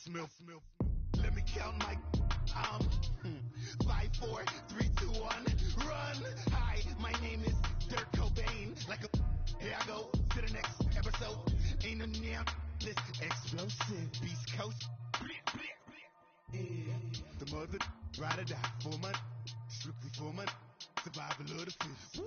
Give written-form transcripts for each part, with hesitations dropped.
Smith. Let me count my 5, 4, 3, 2, 1, run. Hi, my name is Dirk Cobain. Here I go to the next episode. Ain't no damn this explosive Beast Coast. The mother ride or die for my strictly for my survival of the fittest.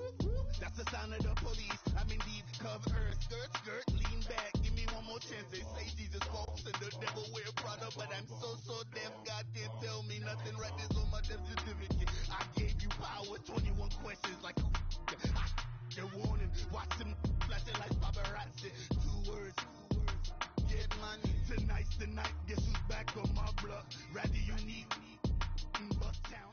That's the sound of the police. I'm indeed cover skirt, lean back. Give me one more chance. They say Jesus walks and the devil wear Prada, but I'm so deaf. God can't tell me nothing. Right this on my death certificate. I gave you power. 21 questions like they're warning. Watch them flashing like paparazzi. 2 words. Get money. Tonight's the night. Guess who's back on my block? Rather unique in Bucktown.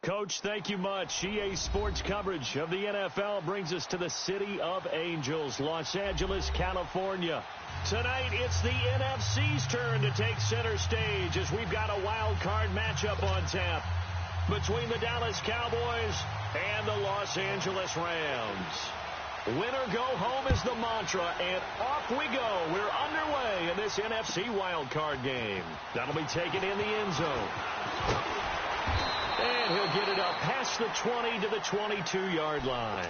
Coach, thank you much. EA Sports coverage of the NFL brings us to the City of Angels, Los Angeles, California. Tonight, it's the NFC's turn to take center stage as we've got a wild card matchup on tap between the Dallas Cowboys and the Los Angeles Rams. Win or go home is the mantra, and off we go. We're underway in this NFC wild card game. That'll be taken in the end zone. And he'll get it up past the 20 to the 22-yard line.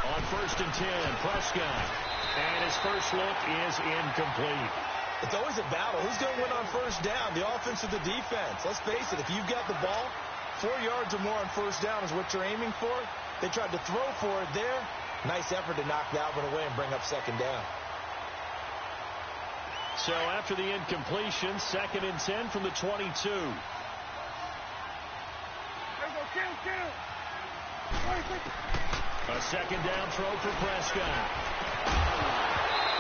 On 1st and 10, Prescott. And his first look is incomplete. It's always a battle. Who's going to win on first down, the offense or the defense? Let's face it, if you've got the ball, 4 yards or more on first down is what you're aiming for. They tried to throw for it there. Nice effort to knock that one away and bring up 2nd down. So after the incompletion, 2nd and 10 from the 22. A 2nd down throw for Prescott.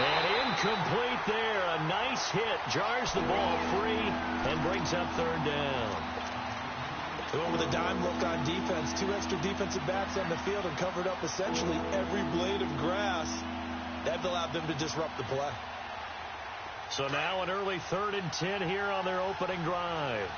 And incomplete there. A nice hit. Jars the ball free and brings up 3rd down. They went with a dime look on defense. 2 extra defensive backs on the field and covered up essentially every blade of grass. That allowed them to disrupt the play. So now an early 3rd and 10 here on their opening drive.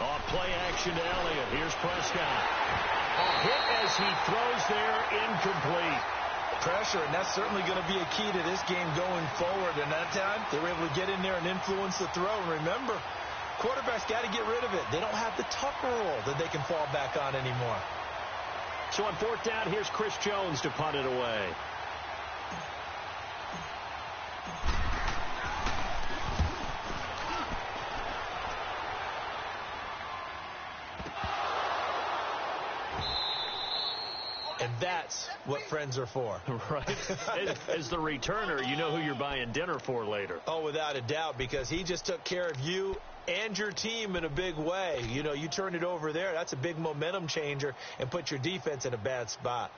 Off play action to Elliott. Here's Prescott. A hit as he throws there, incomplete. Pressure, and that's certainly going to be a key to this game going forward. And that time, they were able to get in there and influence the throw. And remember, quarterbacks got to get rid of it. They don't have the Tucker rule that they can fall back on anymore. So on 4th down, here's Chris Jones to punt it away. And that's what friends are for. Right. As the returner, you know who you're buying dinner for later. Oh, without a doubt, because he just took care of you and your team in a big way. You know, you turned it over there. That's a big momentum changer and put your defense in a bad spot.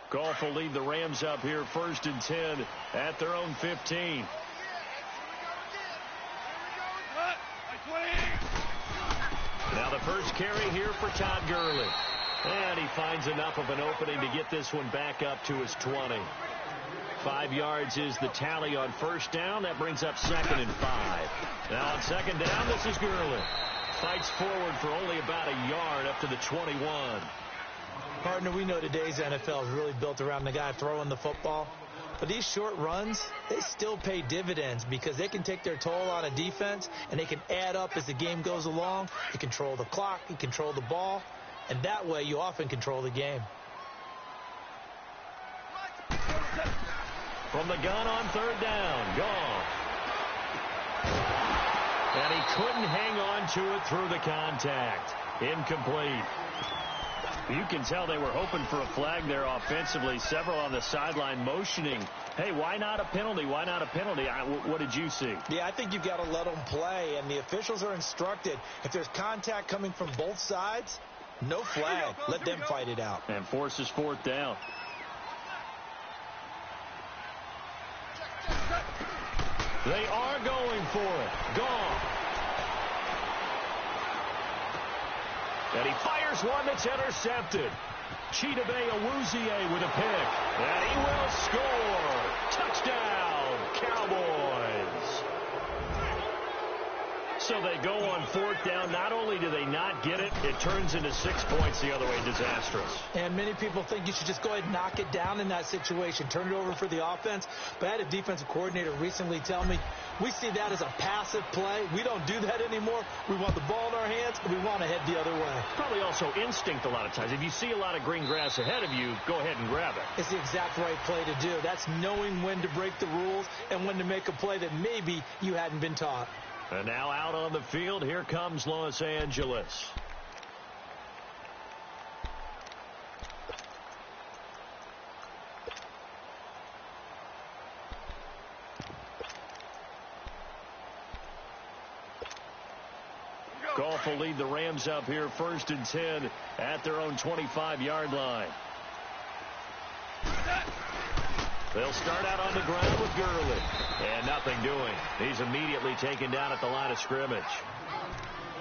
Goff will lead the Rams up here 1st and 10 at their own 15. Now the first carry here for Todd Gurley. And he finds enough of an opening to get this one back up to his 20. 5 yards is the tally on 1st down. That brings up 2nd and 5. Now on 2nd down, this is Gurley. Fights forward for only about a yard up to the 21. Partner, we know today's NFL is really built around the guy throwing the football. But these short runs, they still pay dividends because they can take their toll on a defense and they can add up as the game goes along. You control the clock, you control the ball, and that way you often control the game. From the gun on 3rd down, Goff. And he couldn't hang on to it through the contact. Incomplete. You can tell they were hoping for a flag there offensively. Several on the sideline motioning, hey, why not a penalty? Why not a penalty? What did you see? Yeah, I think you've got to let them play, and the officials are instructed. If there's contact coming from both sides, no flag. Let them fight it out. And forces fourth down. They are going for it. Goff. And he fires one that's intercepted. Chidobe Awuzie with a pick. And he will score. Touchdown, Cowboys. So they go on fourth down. Not only do they not get it, it turns into 6 points the other way. Disastrous. And many people think you should just go ahead and knock it down in that situation. Turn it over for the offense. But I had a defensive coordinator recently tell me, we see that as a passive play. We don't do that anymore. We want the ball in our hands, and we want to head the other way. Probably also instinct a lot of times. If you see a lot of green grass ahead of you, go ahead and grab it. It's the exact right play to do. That's knowing when to break the rules and when to make a play that maybe you hadn't been taught. And now out on the field, here comes Los Angeles. Goff will lead the Rams up here 1st and 10 at their own 25-yard line. They'll start out on the ground with Gurley. And nothing doing. He's immediately taken down at the line of scrimmage.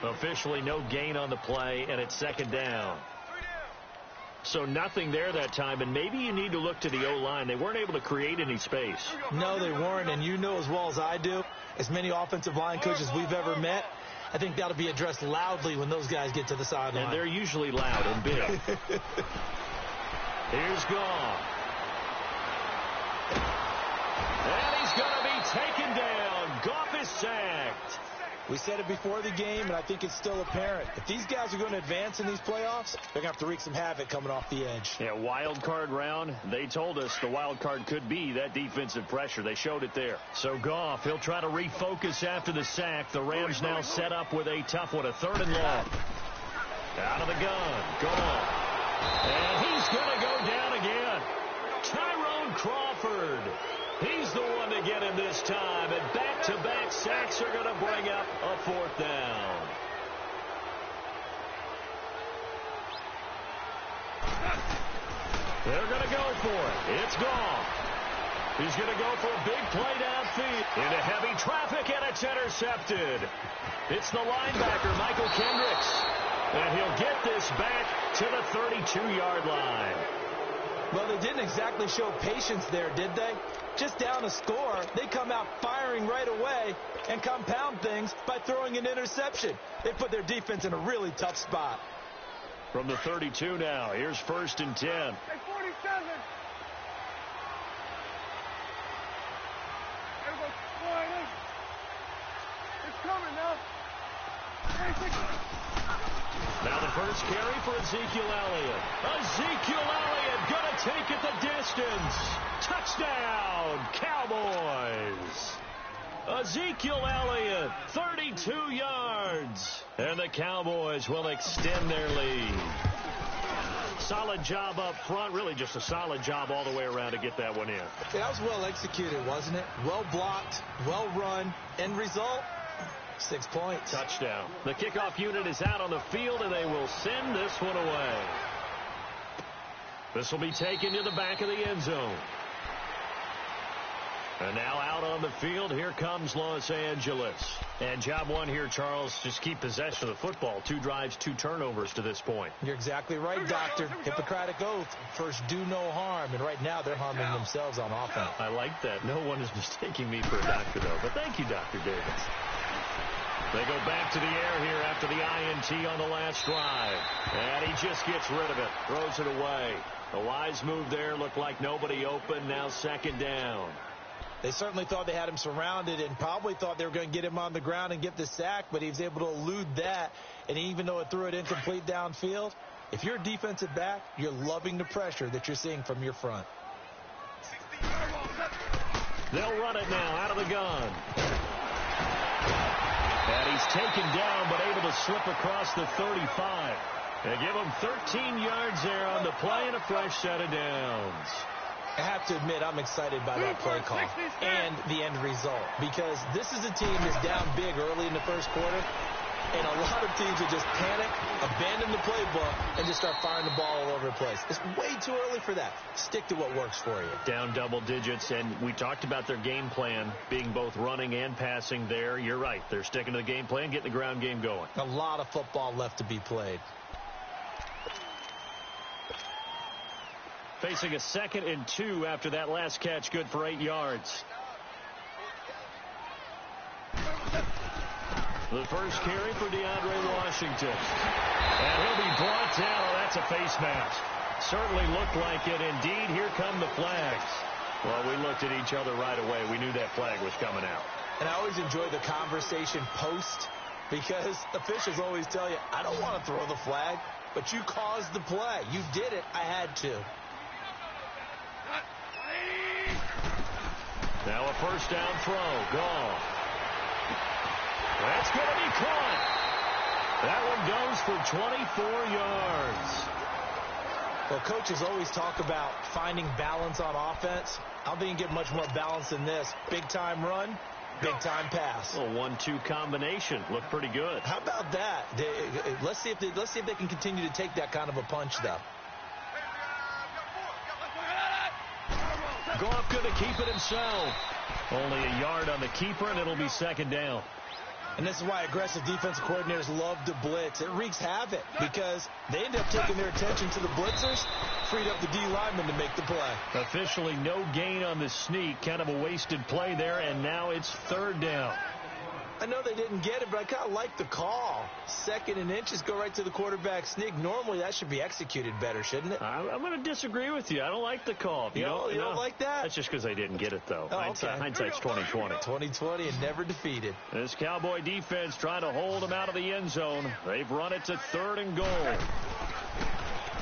Officially no gain on the play, and it's 2nd down. So nothing there that time, and maybe you need to look to the O-line. They weren't able to create any space. No, they weren't, and you know as well as I do, as many offensive line coaches we've ever met, I think that'll be addressed loudly when those guys get to the sideline. And they're usually loud and big. Here's Goff. And he's going to be taken down. Goff is sacked. We said it before the game, and I think it's still apparent. If these guys are going to advance in these playoffs, they're going to have to wreak some havoc coming off the edge. Yeah, wild card round. They told us the wild card could be that defensive pressure. They showed it there. So Goff, he'll try to refocus after the sack. The Rams now set up with a tough one, a 3rd and long. Out of the gun, Goff. And he's going to go down again. Tyrone Crawford. He's the one to get him this time, and back-to-back sacks are going to bring up a 4th down. They're going to go for it. It's Goff. He's going to go for a big play downfield. Into heavy traffic, and it's intercepted. It's the linebacker, Michael Kendricks. And he'll get this back to the 32-yard line. Well, they didn't exactly show patience there, did they? Just down a score, they come out firing right away and compound things by throwing an interception. They put their defense in a really tough spot. From the 32 now, here's 1st and 10. Hey, 47. Everybody flying in. It's coming now. Now the first carry for Ezekiel Elliott. Ezekiel Elliott going to take it the distance. Touchdown, Cowboys. Ezekiel Elliott, 32 yards. And the Cowboys will extend their lead. Solid job up front. Really just a solid job all the way around to get that one in. Yeah, that was well executed, wasn't it? Well blocked, well run. End result, 6 points. Touchdown. The kickoff unit is out on the field, and they will send this one away. This will be taken to the back of the end zone. And now out on the field, here comes Los Angeles. And job one here, Charles, just keep possession of the football. 2 drives, 2 turnovers to this point. You're exactly right, Doctor. Hippocratic oath. First, do no harm. And right now, they're harming themselves on offense. I like that. No one is mistaking me for a doctor, though. But thank you, Dr. Davis. They go back to the air here after the INT on the last drive. And he just gets rid of it. Throws it away. A wise move there. Looked like nobody open. Now 2nd down. They certainly thought they had him surrounded and probably thought they were going to get him on the ground and get the sack, but he was able to elude that. And even though it threw it incomplete downfield, if you're a defensive back, you're loving the pressure that you're seeing from your front. They'll run it now out of the gun. And he's taken down but able to slip across the 35. They give them 13 yards there on the play and a fresh set of downs. I have to admit, I'm excited by that play call and the end result, because this is a team that's down big early in the first quarter, and a lot of teams will just panic, abandon the playbook, and just start firing the ball all over the place. It's way too early for that. Stick to what works for you. Down double digits, and we talked about their game plan being both running and passing there. You're right. They're sticking to the game plan, getting the ground game going. A lot of football left to be played. Facing a 2nd and 2 after that last catch, good for 8 yards. The first carry for DeAndre Washington. And he'll be brought down. Oh, that's a face mask. Certainly looked like it. Indeed, here come the flags. Well, we looked at each other right away. We knew that flag was coming out. And I always enjoy the conversation post, because officials always tell you, I don't want to throw the flag, but you caused the play. You did it. I had to. Now a first down throw. Gone. That's going to be caught. That one goes for 24 yards. Well, coaches always talk about finding balance on offense. I don't think you can get much more balance than this. Big-time run, big-time pass. A 1-2 combination. Looked pretty good. How about that? Let's see if they can continue to take that kind of a punch, though. Goff going to keep it himself. Only a yard on the keeper, and it'll be 2nd down. And this is why aggressive defensive coordinators love to blitz. It wreaks havoc because they end up taking their attention to the blitzers, freed up the D lineman to make the play. Officially no gain on the sneak. Kind of a wasted play there, and now it's 3rd down. I know they didn't get it, but I kind of like the call. 2nd and inches, go right to the quarterback sneak. Normally, that should be executed better, shouldn't it? I'm going to disagree with you. I don't like the call. You don't like that? That's just because they didn't get it, though. Oh, okay. Hindsight's 20/20. 20/20 and never defeated. This Cowboy defense trying to hold them out of the end zone. They've run it to 3rd and goal.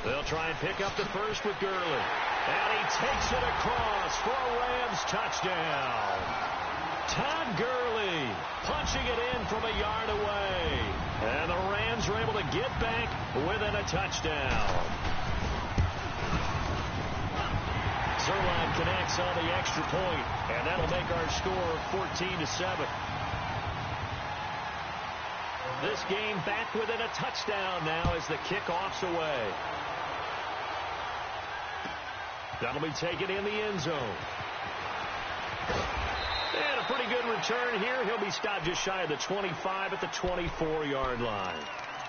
They'll try and pick up the first with Gurley. And he takes it across for a Rams touchdown. Todd Gurley punching it in from a yard away. And the Rams are able to get back within a touchdown. Zerline connects on the extra point, and that'll make our score 14-7. This game back within a touchdown now as the kickoff's away. That'll be taken in the end zone. And a pretty good return here. He'll be stopped just shy of the 25 at the 24-yard line.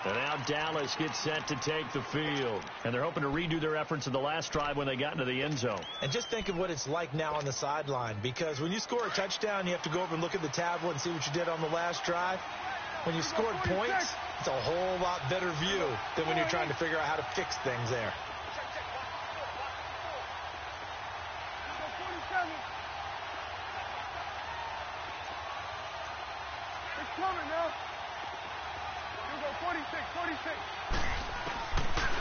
And now Dallas gets set to take the field. And they're hoping to redo their efforts in the last drive when they got into the end zone. And just think of what it's like now on the sideline, because when you score a touchdown, you have to go over and look at the tablet and see what you did on the last drive. When you scored points, it's a whole lot better view than when you're trying to figure out how to fix things there. Coming now. You go 46.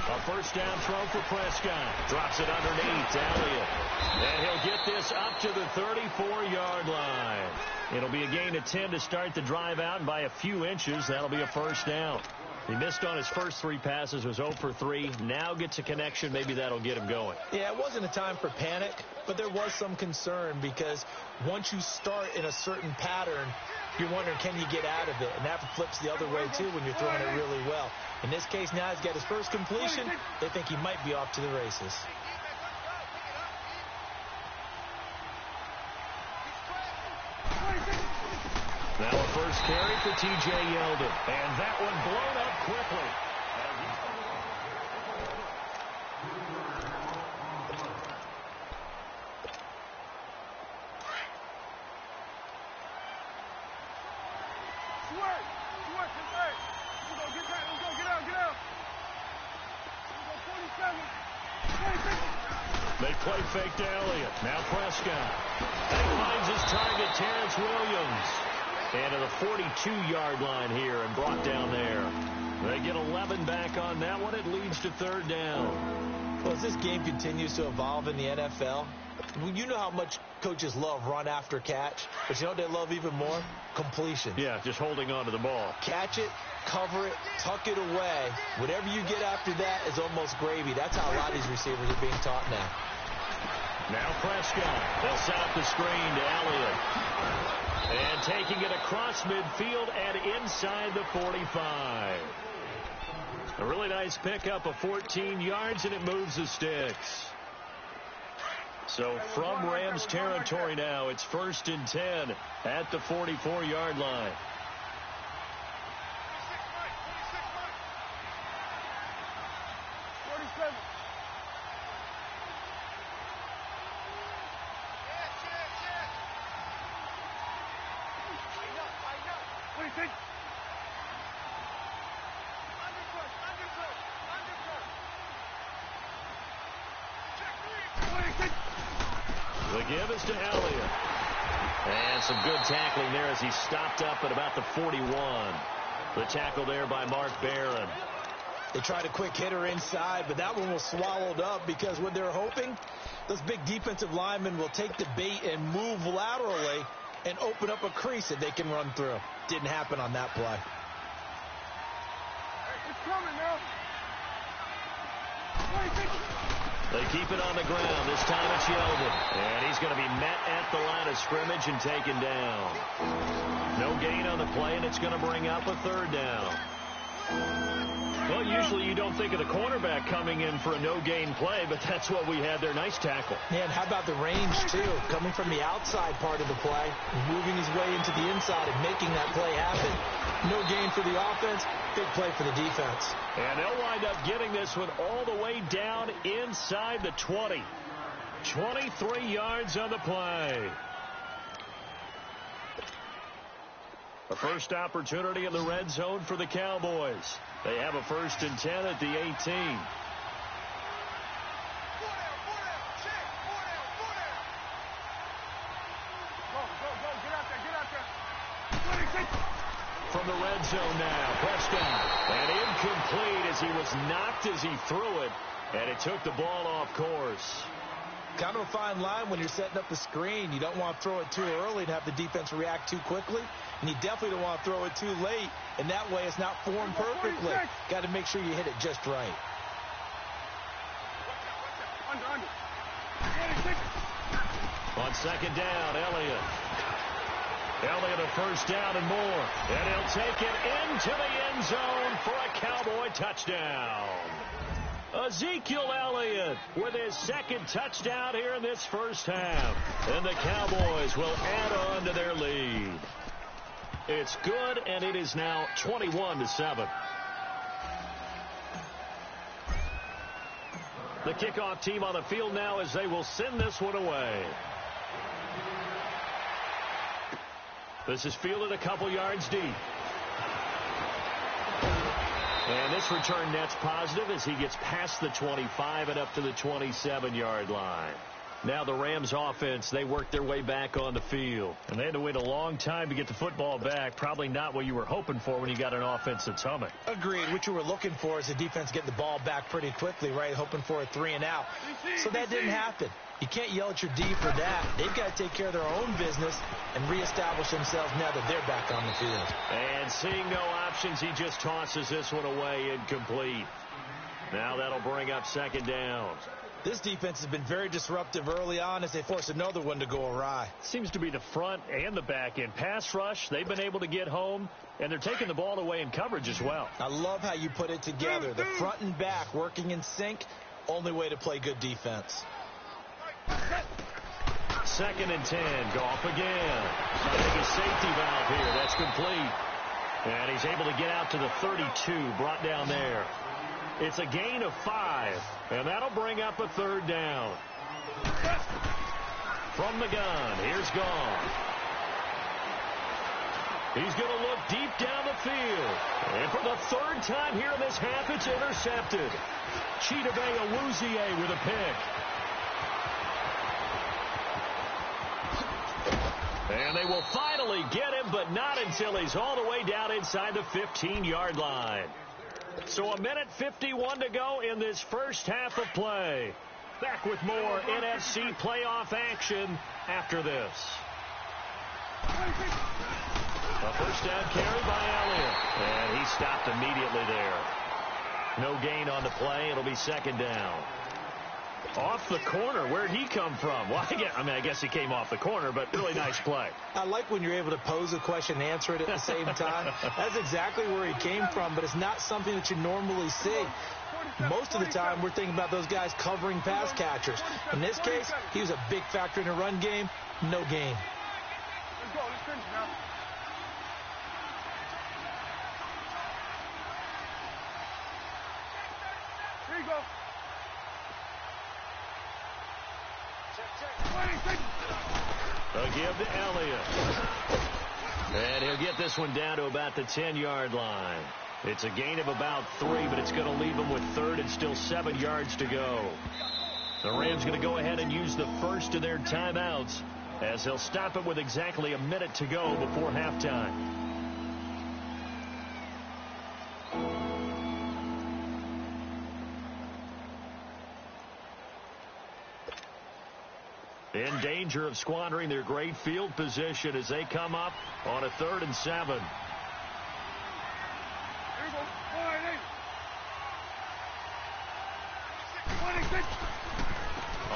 A first down throw for Prescott. Drops it underneath Elliott. And he'll get this up to the 34-yard line. It'll be a gain of 10 to start the drive out, and by a few inches, that'll be a first down. He missed on his first 3 passes, was 0 for 3. Now gets a connection. Maybe that'll get him going. Yeah, it wasn't a time for panic, but there was some concern because once you start in a certain pattern, you're wondering, can you get out of it? And that flips the other way, too, when you're throwing it really well. In this case, now he's got his first completion. They think he might be off to the races. Now a first carry for T.J. Yeldon. And that one blown up quickly. They play fake to Elliott. Now Prescott. And he finds his target, Terrence Williams. And to the 42-yard line here and brought down there. They get 11 back on that one. It leads to 3rd down. Well, as this game continues to evolve in the NFL, you know how much coaches love run after catch, but you know what they love even more? Completion. Yeah, just holding on to the ball. Catch it, cover it, tuck it away. Whatever you get after that is almost gravy. That's how a lot of these receivers are being taught now. Now Prescott. They'll set up the screen to Elliott. And taking it across midfield and inside the 45. A really nice pickup of 14 yards, and it moves the sticks. So from Rams territory now, it's 1st and 10 at the 44-yard line. The give is to Elliott. And some good tackling there as he stopped up at about the 41. The tackle there by Mark Barron. They tried a quick hitter inside, but that one was swallowed up because what they're hoping, those big defensive linemen will take the bait and move laterally and open up a crease that they can run through. Didn't happen on that play. It's coming now. They keep it on the ground. This time it's Yeldon. And he's going to be met at the line of scrimmage and taken down. No gain on the play, and it's going to bring up a 3rd down. Well, usually you don't think of the cornerback coming in for a no-gain play, but that's what we had there. Nice tackle. Man, how about the range, too? Coming from the outside part of the play, moving his way into the inside and making that play happen. No gain for the offense, big play for the defense. And they'll wind up getting this one all the way down inside the 20. 23 yards on the play. A first opportunity in the red zone for the Cowboys. They have a 1st and 10 at the 18. Go, get out there. From the red zone now, Prescott. And incomplete as he was knocked as he threw it. And it took the ball off course. Kind of a fine line when you're setting up the screen. You don't want to throw it too early and have the defense react too quickly. And you definitely don't want to throw it too late. And that way it's not formed perfectly. Got to make sure you hit it just right. Under. On 2nd down, Elliott. Elliott a 1st down and more. And he'll take it into the end zone for a Cowboy touchdown. Ezekiel Elliott with his 2nd touchdown here in this first half. And the Cowboys will add on to their lead. It's good, and it is now 21-7. The kickoff team on the field now as they will send this one away. This is fielded a couple yards deep. And this return net's positive as he gets past the 25 and up to the 27-yard line. Now the Rams offense, they work their way back on the field. And they had to wait a long time to get the football back. Probably not what you were hoping for when you got an offense that's humming. Agreed. What you were looking for is the defense getting the ball back pretty quickly, right? Hoping for a 3 and out. So that didn't happen. You can't yell at your D for that. They've got to take care of their own business and reestablish themselves now that they're back on the field. And seeing no options, he just tosses this one away incomplete. Now that'll bring up 2nd down. This defense has been very disruptive early on as they force another one to go awry. Seems to be the front and the back end. Pass rush, they've been able to get home, and they're taking the ball away in coverage as well. I love how you put it together. The front and back working in sync, only way to play good defense. 2nd and 10, Goff again. Taking a safety valve here, that's complete. And he's able to get out to the 32, brought down there. It's a gain of 5, and that'll bring up a 3rd down. From the gun, here's Goff. He's going to look deep down the field. And for the 3rd time here in this half, it's intercepted. Chidobe Awuzie with a pick. And they will finally get him, but not until he's all the way down inside the 15-yard line. So 1:51 to go in this first half of play. Back with more NFC playoff action after this. A first down carry by Elliott. And he stopped immediately there. No gain on the play. It'll be second down. Off the corner. Where'd he come from? Well, I guess he came off the corner, but really nice play. I like when you're able to pose a question and answer it at the same time. That's exactly where he came from, but it's not something that you normally see. Most of the time, we're thinking about those guys covering pass catchers. In this case, he was a big factor in the run game. No gain. Let's go. Let's finish now. Here you go. A give to Elliott. And he'll get this one down to about the 10-yard line. It's a gain of about 3, but it's going to leave them with third and still 7 yards to go. The Rams going to go ahead and use the first of their timeouts as they'll stop it with exactly a minute to go before halftime. In danger of squandering their great field position as they come up on a 3rd and 7. Here you go. 26.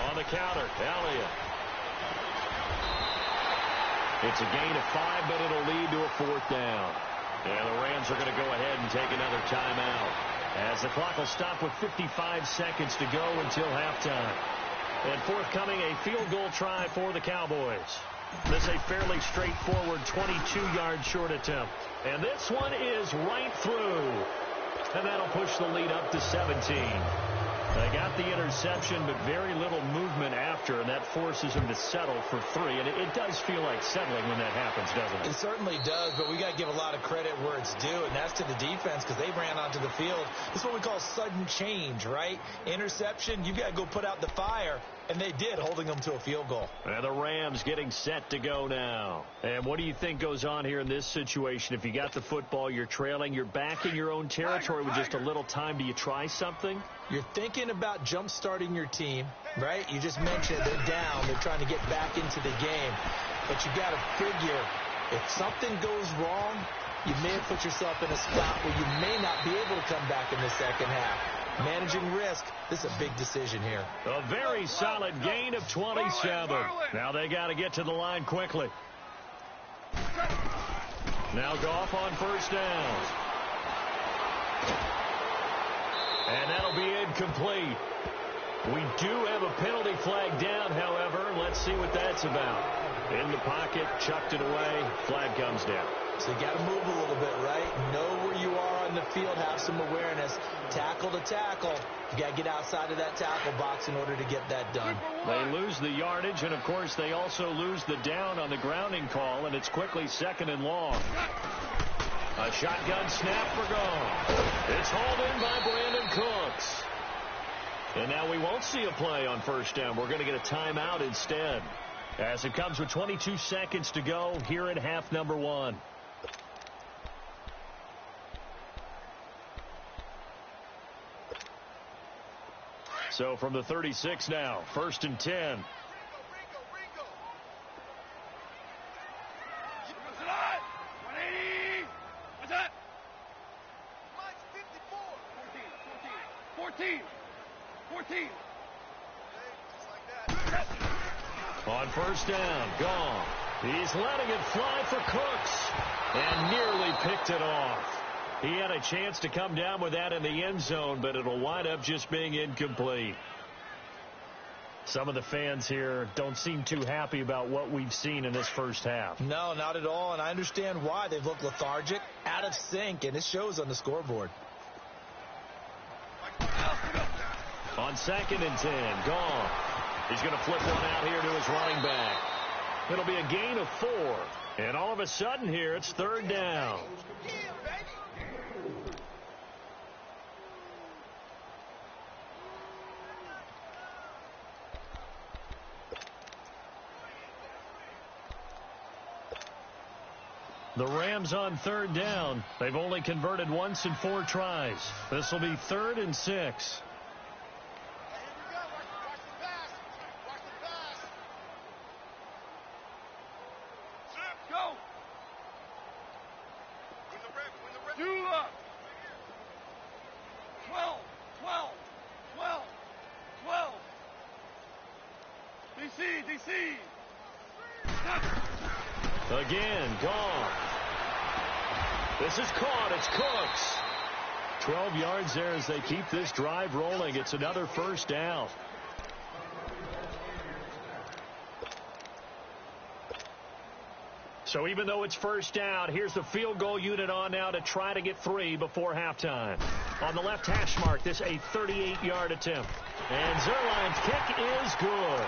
On the counter, Elliott. It's a gain of 5, but it'll lead to a 4th down. And the Rams are going to go ahead and take another timeout as the clock will stop with 55 seconds to go until halftime. And forthcoming, a field goal try for the Cowboys. This a fairly straightforward 22-yard short attempt. And this one is right through. And that'll push the lead up to 17. They got the interception, but very little movement after, and that forces them to settle for 3. And it does feel like settling when that happens, doesn't it? It certainly does, but we got to give a lot of credit where it's due, and that's to the defense because they ran onto the field. This is what we call sudden change, right? Interception, you got to go put out the fire. And they did, holding them to a field goal. And the Rams getting set to go now. And what do you think goes on here in this situation? If you got the football, you're trailing, you're back in your own territory with just a little time. Do you try something? You're thinking about jump-starting your team, right? You just mentioned they're down. They're trying to get back into the game. But you got to figure, if something goes wrong, you may have put yourself in a spot where you may not be able to come back in the second half. Managing risk, this is a big decision here. A very solid gain of 27. Now they got to get to the line quickly. Now Goff on first down. And that'll be incomplete. We do have a penalty flag down, however. Let's see what that's about. In the pocket, chucked it away. Flag comes down. So you got to move a little bit, right? Know where you are on the field, have some awareness. Tackle to tackle. You got to get outside of that tackle box in order to get that done. They lose the yardage, and, of course, they also lose the down on the grounding call, and it's quickly 2nd and long. A shotgun snap for Goff. It's hauled in by Brandon Cooks. And now we won't see a play on first down. We're going to get a timeout instead. As it comes with 22 seconds to go here in half number 1. So from the 36 now, 1st and 10. Ringo. What's that? 180. What's that? Mine's 54. 14. On first down, gone. He's letting it fly for Cooks and nearly picked it off. He had a chance to come down with that in the end zone, but it'll wind up just being incomplete. Some of the fans here don't seem too happy about what we've seen in this first half. No, not at all, and I understand why. They've looked lethargic, out of sync, and it shows on the scoreboard. On 2nd and 10, gone. He's going to flip one out here to his running back. It'll be a gain of 4. And all of a sudden here, it's 3rd down. The Rams on third down. They've only converted once in 4 tries. This will be 3rd and 6. Go. Dula. 12. 12. 12. 12. DC. Again, gone. This is caught. It's Cooks. 12 yards there as they keep this drive rolling. It's another first down. So even though it's first down, here's the field goal unit on now to try to get 3 before halftime. On the left hash mark, this a 38-yard attempt. And Zuerlein's kick is good.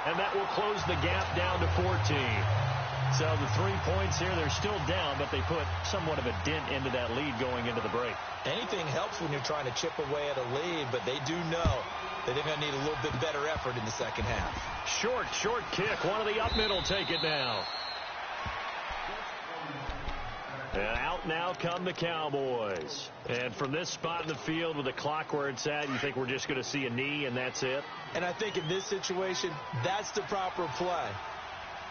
And that will close the gap down to 14. So the 3 points here, they're still down, but they put somewhat of a dent into that lead going into the break. Anything helps when you're trying to chip away at a lead, but they do know that they're going to need a little bit better effort in the second half. Short kick. One of the up middle take it now. And out now come the Cowboys. And from this spot in the field with the clock where it's at, you think we're just going to see a knee and that's it? And I think in this situation, that's the proper play.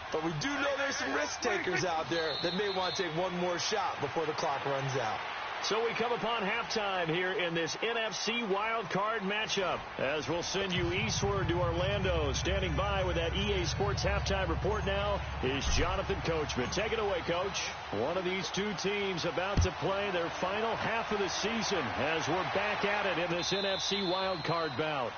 But we do know there's some risk takers out there that may want to take one more shot before the clock runs out. So we come upon halftime here in this NFC Wild Card matchup, as we'll send you eastward to Orlando. Standing by with that EA Sports Halftime Report now is Jonathan Coachman. Take it away, Coach. One of these two teams about to play their final half of the season as we're back at it in this NFC Wild Card bout.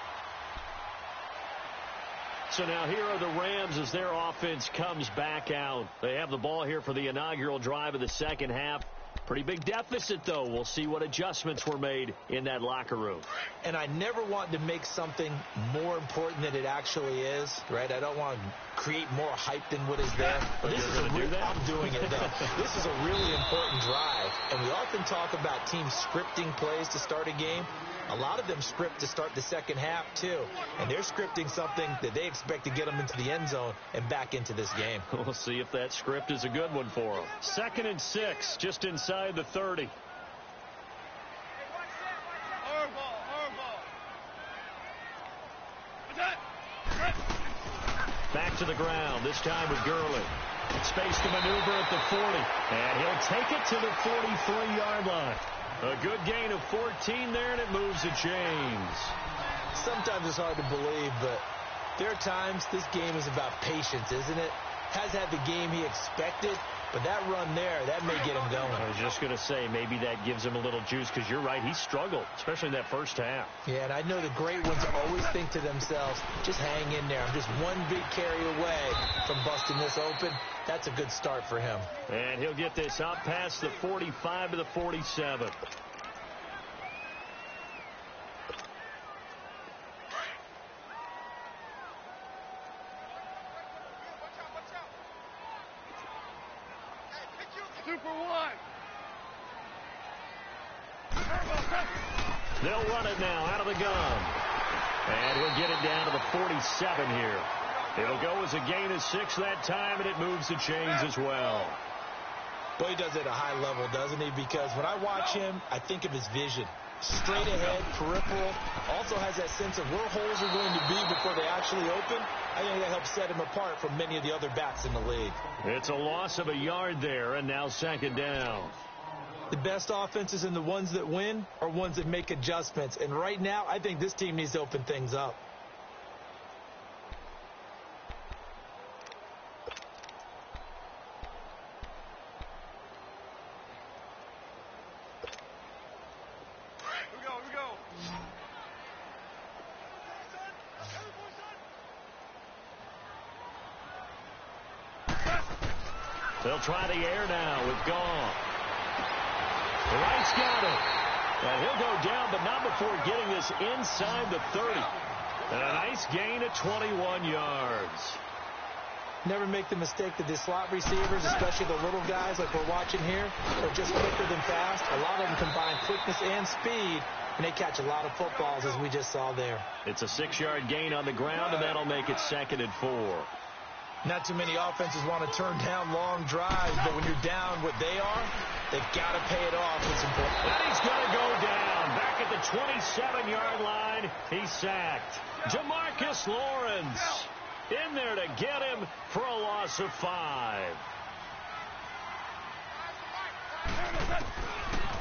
So now here are the Rams as their offense comes back out. They have the ball here for the inaugural drive of the second half. Pretty big deficit, though. We'll see what adjustments were made in that locker room. And I never want to make something more important than it actually is, right? I don't want to create more hype than what is there. But this is I'm doing it, though. This is a really important drive. And we often talk about teams scripting plays to start a game. A lot of them script to start the second half, too. And they're scripting something that they expect to get them into the end zone and back into this game. We'll see if that script is a good one for them. 2nd and 6, just inside the 30. Back to the ground, this time with Gurley. Space to maneuver at the 40. And he'll take it to the 43-yard line. A good gain of 14 there, and it moves the chains. Sometimes it's hard to believe, but there are times this game is about patience, isn't it? Has had the game he expected, but that run there, that may get him going. I was just going to say, maybe that gives him a little juice, because you're right, he struggled, especially in that first half. Yeah, and I know the great ones always think to themselves, just hang in there. I'm just one big carry away from busting this open. That's a good start for him. And he'll get this out past the 45 to the 47. They'll run it now out of the gun. And he'll get it down to the 47 here. It'll go as a gain of 6 that time, and it moves the chains as well. Well, he does it at a high level, doesn't he? Because when I watch him, I think of his vision. Straight ahead, peripheral. Also has that sense of where holes are going to be before they actually open. I think that helps set him apart from many of the other backs in the league. It's a loss of a yard there, and now 2nd down. The best offenses and the ones that win are ones that make adjustments. And right now, I think this team needs to open things up. Here we go. They'll try the air now with Goff. Rice got it. And he'll go down, but not before getting this inside the 30. And a nice gain of 21 yards. Never make the mistake that the slot receivers, especially the little guys like we're watching here, are just quicker than fast. A lot of them combine quickness and speed, and they catch a lot of footballs, as we just saw there. It's a 6-yard gain on the ground, and that'll make it 2nd and 4. Not too many offenses want to turn down long drives, but when you're down what they are, they've got to pay it off. It's important. And he's going to go down. Back at the 27-yard line, he's sacked. Jamarcus Lawrence in there to get him for a loss of 5.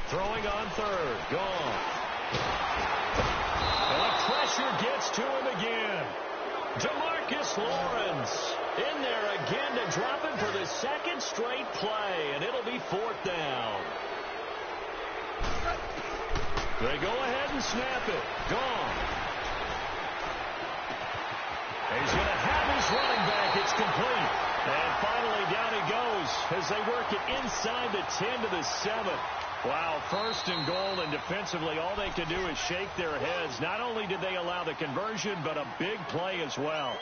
Throwing on third. Gone. And the pressure gets to him again. Jamarcus Lawrence in there again to drop him for the second straight play, and it'll be 4th down. They go ahead and snap it. Gone. He's going to have his running back. It's complete. And finally down he goes as they work it inside the 10 to the 7. Wow, 1st and goal, and defensively all they can do is shake their heads. Not only did they allow the conversion, but a big play as well.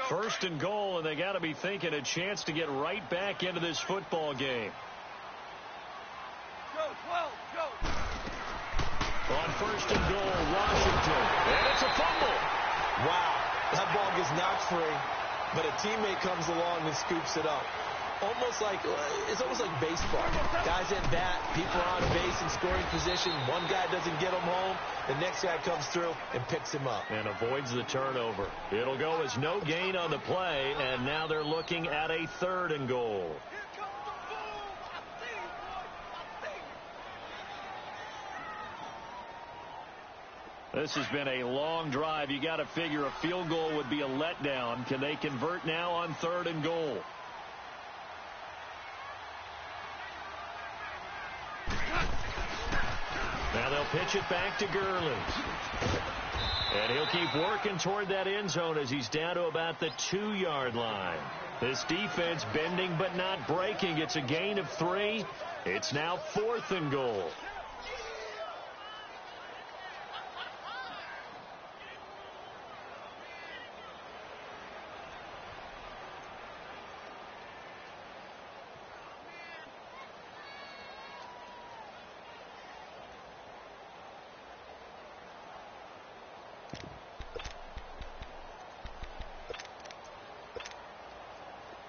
First and goal, and they got to be thinking a chance to get right back into this football game. Go, 12, go. On 1st and goal, Washington. And it's a fumble. Wow. That ball gets knocked free, but a teammate comes along and scoops it up. It's almost like baseball. Guys at bat, people are on base in scoring position. One guy doesn't get him home. The next guy comes through and picks him up. And avoids the turnover. It'll go as no gain on the play, and now they're looking at a 3rd and goal. This has been a long drive. You got to figure a field goal would be a letdown. Can they convert now on 3rd and goal? Now they'll pitch it back to Gurley. And he'll keep working toward that end zone as he's down to about the 2-yard line. This defense bending but not breaking. It's a gain of 3. It's now 4th and goal.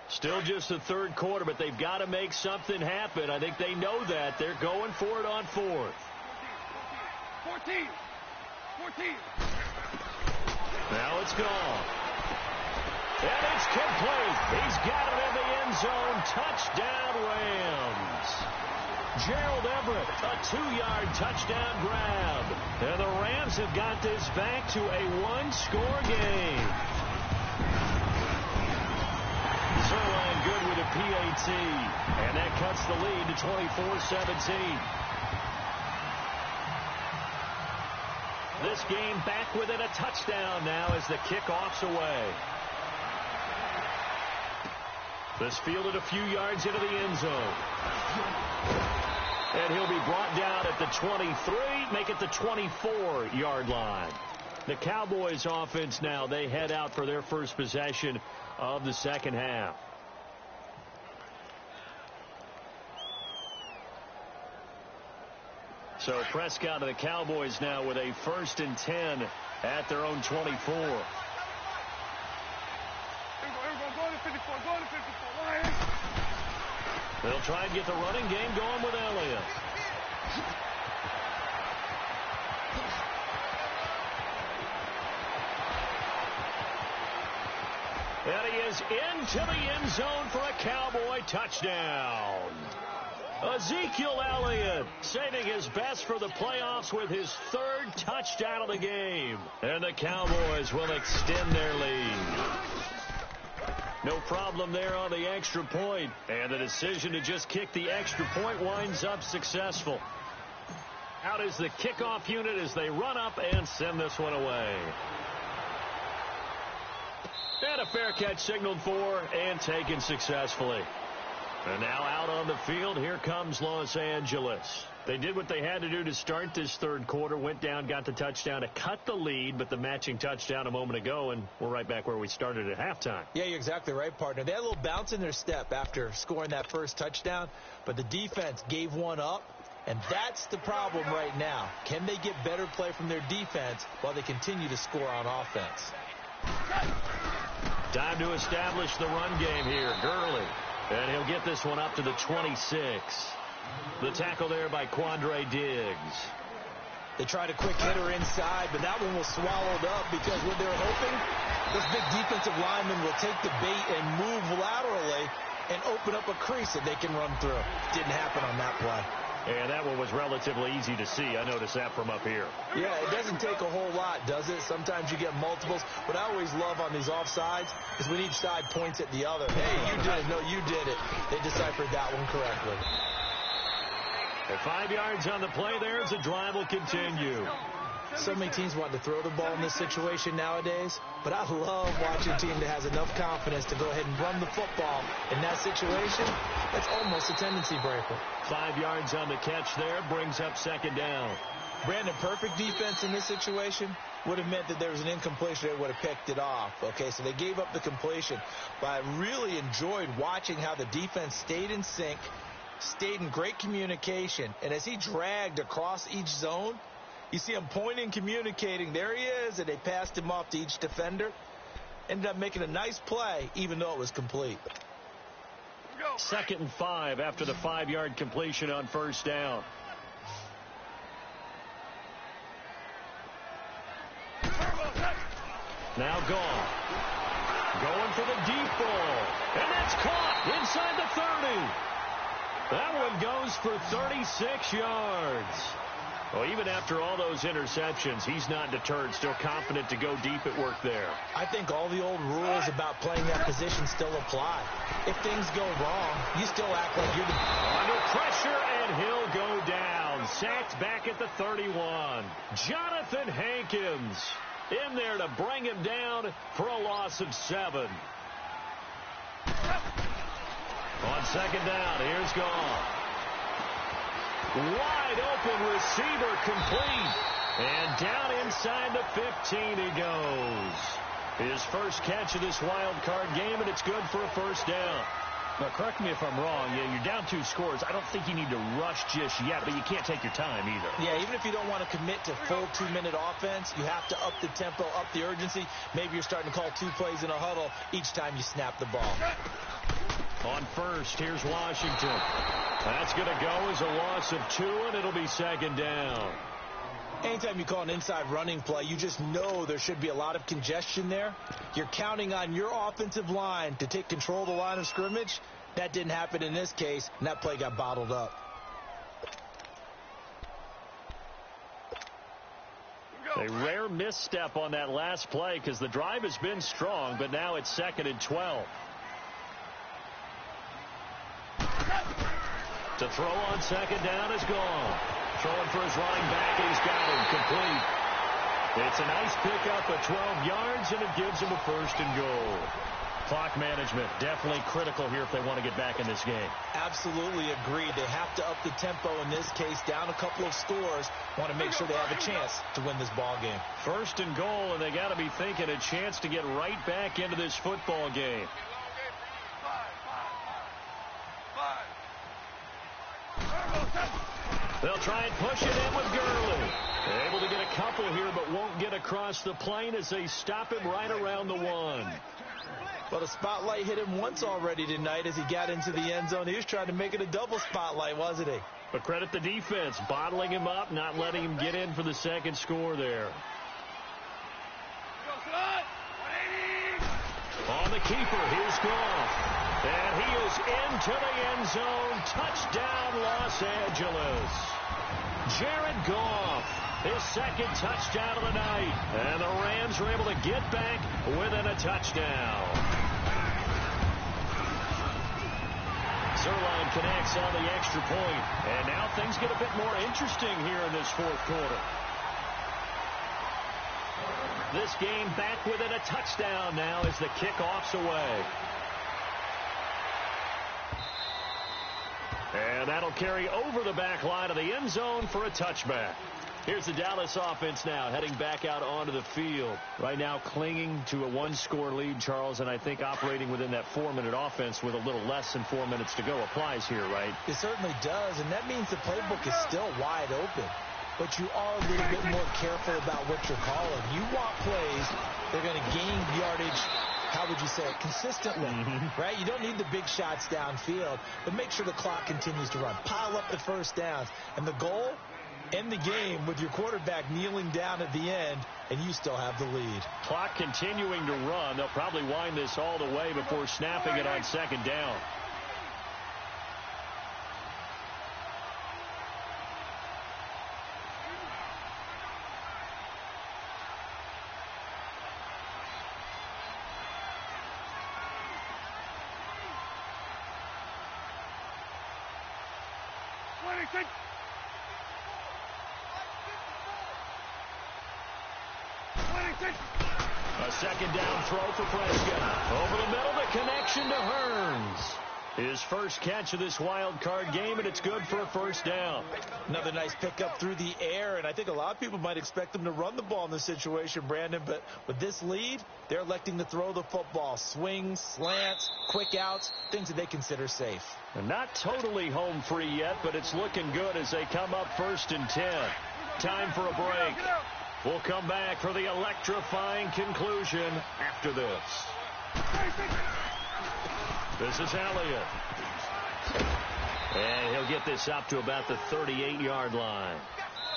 Still just the 3rd quarter, but they've got to make something happen. I think they know that. They're going for it on 4th. 14. Now it's gone. And it's complete. He's got it in the end zone. Touchdown, Rams. Gerald Everett, a 2-yard touchdown grab. And the Rams have got this back to a 1-score game. Zerline good with a PAT, and that cuts the lead to 24-17. This game back within a touchdown now as the kickoff's away. This fielded a few yards into the end zone. And he'll be brought down at the 23, make it the 24-yard line. The Cowboys offense now, they head out for their first possession of the second half. So Prescott of the Cowboys now with a 1st and 10 at their own 24. Go to 54, go to 54, Lions. They'll try and get the running game going with Elliott. And he is into the end zone for a Cowboy touchdown. Ezekiel Elliott saving his best for the playoffs with his 3rd touchdown of the game. And the Cowboys will extend their lead. No problem there on the extra point. And the decision to just kick the extra point winds up successful. Out is the kickoff unit as they run up and send this one away. And a fair catch signaled for and taken successfully. And now out on the field, here comes Los Angeles. They did what they had to do to start this 3rd quarter, went down, got the touchdown to cut the lead, but the matching touchdown a moment ago, and we're right back where we started at halftime. Yeah, you're exactly right, partner. They had a little bounce in their step after scoring that first touchdown, but the defense gave one up, And that's the problem right now. Can they get better play from their defense while they continue to score on offense? Time to establish the run game here. Gurley. And he'll get this one up to the 26. The tackle there by Quandre Diggs. They tried a quick hitter inside, but that one was swallowed up because what they were hoping, this big defensive lineman will take the bait and move laterally and open up a crease that they can run through. Didn't happen on that play. And that one was relatively easy to see. I noticed that from up here. Yeah, it doesn't take a whole lot, does it? Sometimes you get multiples. What I always love on these offsides is when each side points at the other. Hey, you did it. No, you did it. They deciphered that one correctly. At 5 yards on the play there as the drive will continue. So many teams want to throw the ball in this situation nowadays, but I love watching a team that has enough confidence to go ahead and run the football. In that situation, that's almost a tendency breaker. 5 yards on the catch there, brings up second down. Brandon, perfect defense in this situation would have meant that there was an incompletion. They would have picked it off. Okay, so they gave up the completion, but I really enjoyed watching how the defense stayed in sync, stayed in great communication, and as he dragged across each zone, you see him pointing, communicating. There he is, and they passed him off to each defender. Ended up making a nice play, even though it was complete. 2nd and 5 after the 5-yard completion on first down. Now gone. Going for the deep ball. And that's caught inside the 30. That one goes for 36 yards. Well, even after all those interceptions, he's not deterred, still confident to go deep at work there. I think all the old rules about playing that position still apply. If things go wrong, you still act like you're under pressure, and he'll go down. Sacked back at the 31. Jonathan Hankins in there to bring him down for a loss of 7. On second down, here's Goff. Wide open receiver complete. And down inside the 15 he goes. His first catch of this wild card game, and it's good for a first down. Now, correct me if I'm wrong. Yeah, you're down 2 scores. I don't think you need to rush just yet, but you can't take your time either. Yeah, even if you don't want to commit to full 2-minute offense, you have to up the tempo, up the urgency. Maybe you're starting to call 2 plays in a huddle each time you snap the ball. On first, here's Washington. That's going to go as a loss of 2, and it'll be second down. Anytime you call an inside running play, you just know there should be a lot of congestion there. You're counting on your offensive line to take control of the line of scrimmage. That didn't happen in this case, and that play got bottled up. A rare misstep on that last play because the drive has been strong, but now it's 2nd and 12. To throw on second down is gone. Throwing for his running back, and he's got him complete. It's a nice pickup of 12 yards, and it gives him a 1st and goal. Clock management definitely critical here if they want to get back in this game. Absolutely agreed. They have to up the tempo in this case, down a couple of scores. Want to make sure they have a chance to win this ball game. 1st and goal, and they got to be thinking a chance to get right back into this football game. They'll try and push it in with Gurley. They're able to get a couple here, but won't get across the plane as they stop him right around the 1. Well, the spotlight hit him once already tonight as he got into the end zone. He was trying to make it a double spotlight, wasn't he? But credit the defense, bottling him up, not letting him get in for the second score there. On the keeper, here's Goff. And he is into the end zone. Touchdown, Los Angeles. Jared Goff, his 2nd touchdown of the night. And the Rams are able to get back within a touchdown. Zuerlein connects on the extra point. And now things get a bit more interesting here in this 4th quarter. This game back within a touchdown now as the kickoff's away. And that'll carry over the back line of the end zone for a touchback. Here's the Dallas offense now heading back out onto the field. Right now clinging to a one-score lead, Charles, and I think operating within that 4-minute offense with a little less than 4 minutes to go applies here, right? It certainly does, and that means the playbook is still wide open. But you are a little bit more careful about what you're calling. You want plays that are going to gain yardage, how would you say it, consistently, right? You don't need the big shots downfield, but make sure the clock continues to run. Pile up the first downs. And the goal, end the game with your quarterback kneeling down at the end, and you still have the lead. Clock continuing to run. They'll probably wind this all the way before snapping it on second down. A second down throw for Prescott. Over the middle, the connection to Hearns. His first catch of this wild card game, and it's good for a first down. Another nice pickup through the air, and I think a lot of people might expect him to run the ball in this situation, Brandon, but with this lead, they're electing to throw the football. Swings, slants, quick outs, things that they consider safe. And not totally home free yet, but it's looking good as they come up 1st and 10. Time for a break. We'll come back for the electrifying conclusion after this. This is Elliott. And he'll get this up to about the 38-yard line.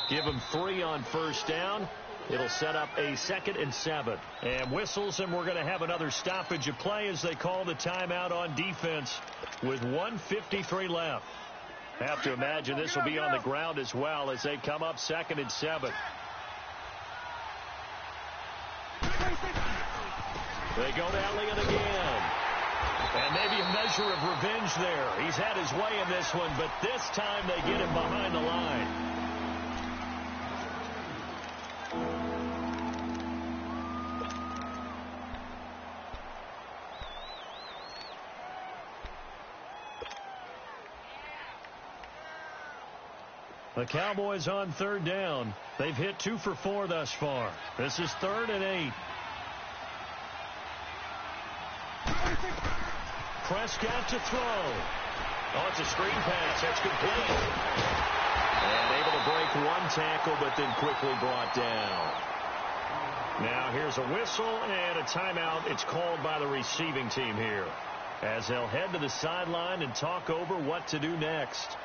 Give him 3 on first down. It'll set up a 2nd and 7. And whistles, and we're going to have another stoppage of play as they call the timeout on defense with 1:53 left. Have to imagine this will be on the ground as well as they come up 2nd and 7. They go to Elliott again. And maybe a measure of revenge there. He's had his way in this one, but this time they get him behind the line. The Cowboys on 3rd down. They've hit 2 for 4 thus far. This is 3rd and 8. Prescott to throw. Oh, it's a screen pass. That's complete. And able to break one tackle, but then quickly brought down. Now here's a whistle and a timeout. It's called by the receiving team here, as they'll head to the sideline and talk over what to do next.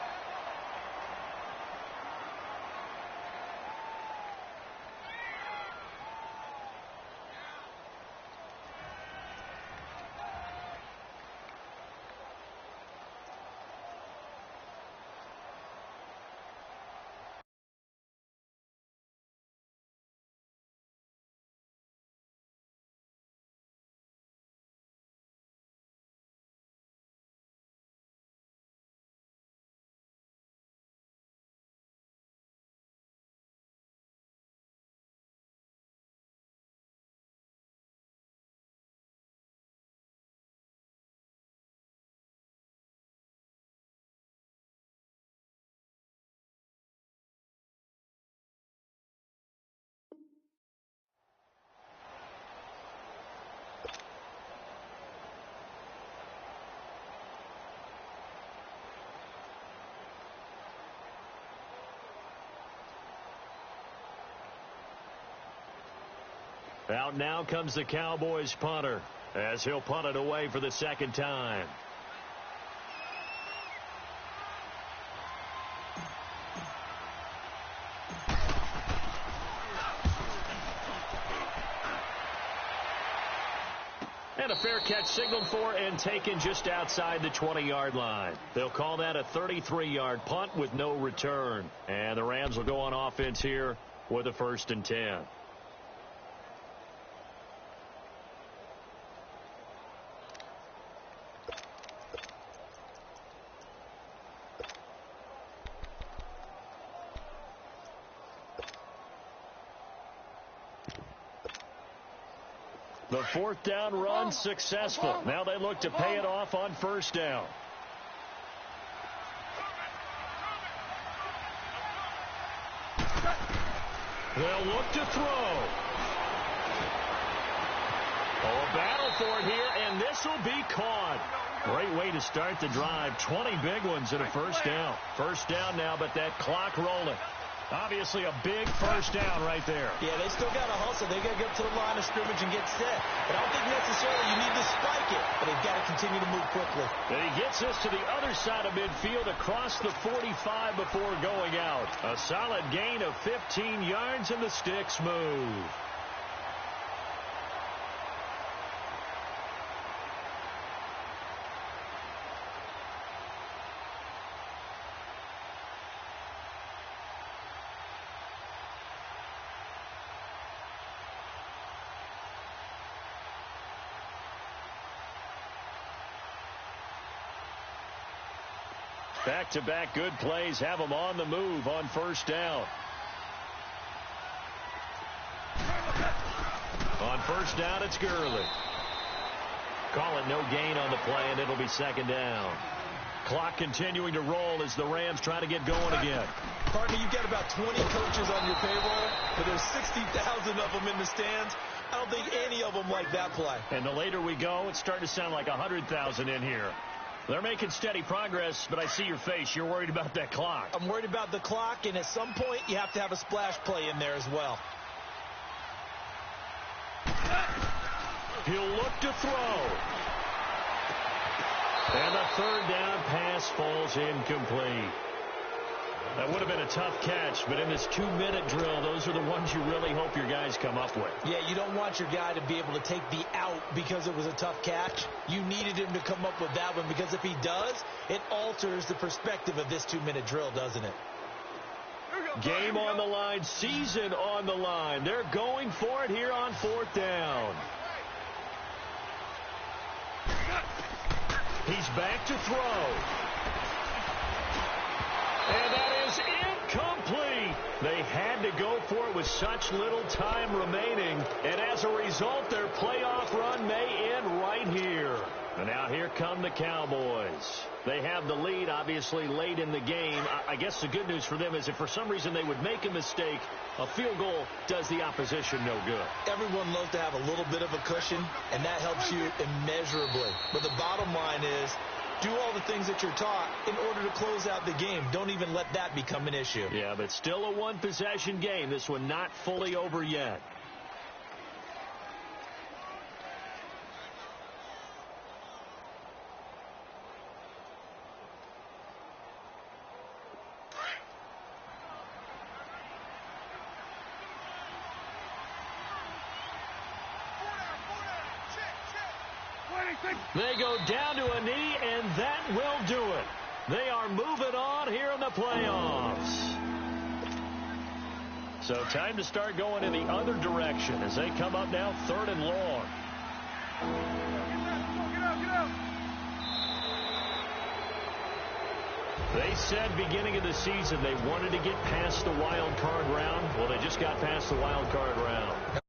Out now comes the Cowboys punter as he'll punt it away for the 2nd time. And a fair catch signaled for and taken just outside the 20-yard line. They'll call that a 33-yard punt with no return. And the Rams will go on offense here with a 1st and 10. The 4th down run successful. Now they look to pay it off on 1st down. They'll look to throw. Oh, a battle for it here, and this will be caught. Great way to start the drive. 20 big ones and a first down. First down now, but that clock rolling. Obviously a big first down right there. Yeah, they still got to hustle. They got to get up to the line of scrimmage and get set. But I don't think necessarily you need to spike it, but they've got to continue to move quickly. And he gets this to the other side of midfield across the 45 before going out. A solid gain of 15 yards, and the sticks move. Back-to-back good plays have them on the move on first down. On first down, it's Gurley. Call it no gain on the play, and it'll be second down. Clock continuing to roll as the Rams try to get going again. Partner, you've got about 20 coaches on your payroll, but there's 60,000 of them in the stands. I don't think any of them like that play. And the later we go, it's starting to sound like 100,000 in here. They're making steady progress, but I see your face. You're worried about that clock. I'm worried about the clock, and at some point, you have to have a splash play in there as well. He'll look to throw. And the third down pass falls incomplete. That would have been a tough catch, but in this 2-minute drill, those are the ones you really hope your guys come up with. Yeah, you don't want your guy to be able to take the out because it was a tough catch. You needed him to come up with that one, because if he does, it alters the perspective of this 2-minute drill, doesn't it? Game on the line, season on the line. They're going for it here on fourth down. He's back to throw. And that is incomplete. They had to go for it with such little time remaining. And as a result, their playoff run may end right here. And now here come the Cowboys. They have the lead, obviously, late in the game. I guess the good news for them is if for some reason they would make a mistake, a field goal does the opposition no good. Everyone loves to have a little bit of a cushion, and that helps you immeasurably. But the bottom line is, do all the things that you're taught in order to close out the game. Don't even let that become an issue. Yeah, but still a one-possession game. This one not fully over yet. They go down to a knee, and that will do it. They are moving on here in the playoffs. So time to start going in the other direction as they come up now 3rd and long. They said beginning of the season they wanted to get past the wild card round. Well, they just got past the wild card round.